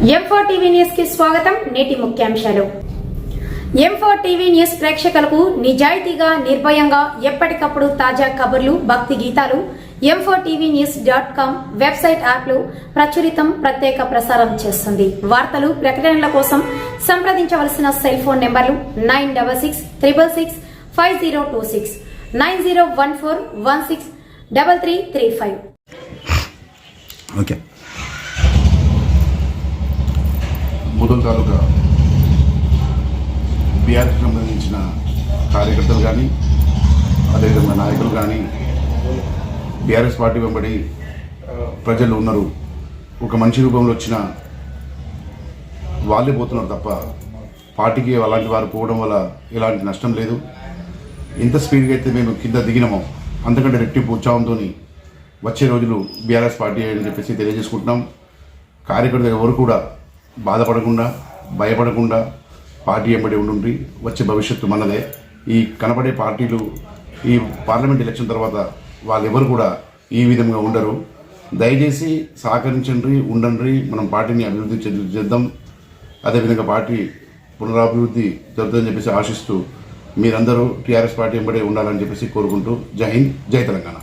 M4 TV news కి స్వాగతం. నేటి ముఖ్యాంశాలు. M4 టీవీ న్యూస్ ప్రేక్షకులకు నిజాయితీగా, నిర్భయంగా ఎప్పటికప్పుడు తాజా కబుర్లు, భక్తి గీతాలు m4tvnews.com వెబ్సైట్ యాప్లో ప్రచురితం, ప్రత్యేక ప్రసారం చేస్తుంది. వార్తలు, ప్రకటనల కోసం సంప్రదించవలసిన సెల్ ఫోన్ నెంబర్లు 9666665026 9014163335. ఓకే. ముదల్ తాలూకా బీఆర్కి సంబంధించిన కార్యకర్తలు కానీ, అదేవిధంగా నాయకులు కానీ, బీఆర్ఎస్ పార్టీ వెంబడి ప్రజలు ఉన్నారు. ఒక మంచి రూపంలో వచ్చిన వాళ్ళే పోతున్నారు తప్ప పార్టీకి అలాంటి వారు పోవడం వల్ల ఎలాంటి నష్టం లేదు. ఎంత స్పీడ్గా అయితే మేము కింద దిగినామో అంతకంటే రెట్టింపు ఉత్సాహంతో వచ్చే రోజులు బీఆర్ఎస్ పార్టీ అని చెప్పేసి తెలియజేసుకుంటున్నాం. కార్యకర్తలు ఎవరు కూడా బాధపడకుండా, భయపడకుండా పార్టీ వెంబడి ఉండి వచ్చే భవిష్యత్తు మనదే. ఈ కనపడే పార్టీలు ఈ పార్లమెంట్ ఎలక్షన్ తర్వాత వాళ్ళెవరు కూడా ఈ విధంగా ఉండరు. దయచేసి సహకరించండి, ఉండండి. మనం పార్టీని అభివృద్ధి చేద్దాం. అదేవిధంగా పార్టీ పునరాభివృద్ధి జరుగుతుందని చెప్పేసి ఆశిస్తూ మీరందరూ టీఆర్ఎస్ పార్టీ వెంబడే ఉండాలని చెప్పేసి కోరుకుంటూ జై హింద్, జై తెలంగాణ.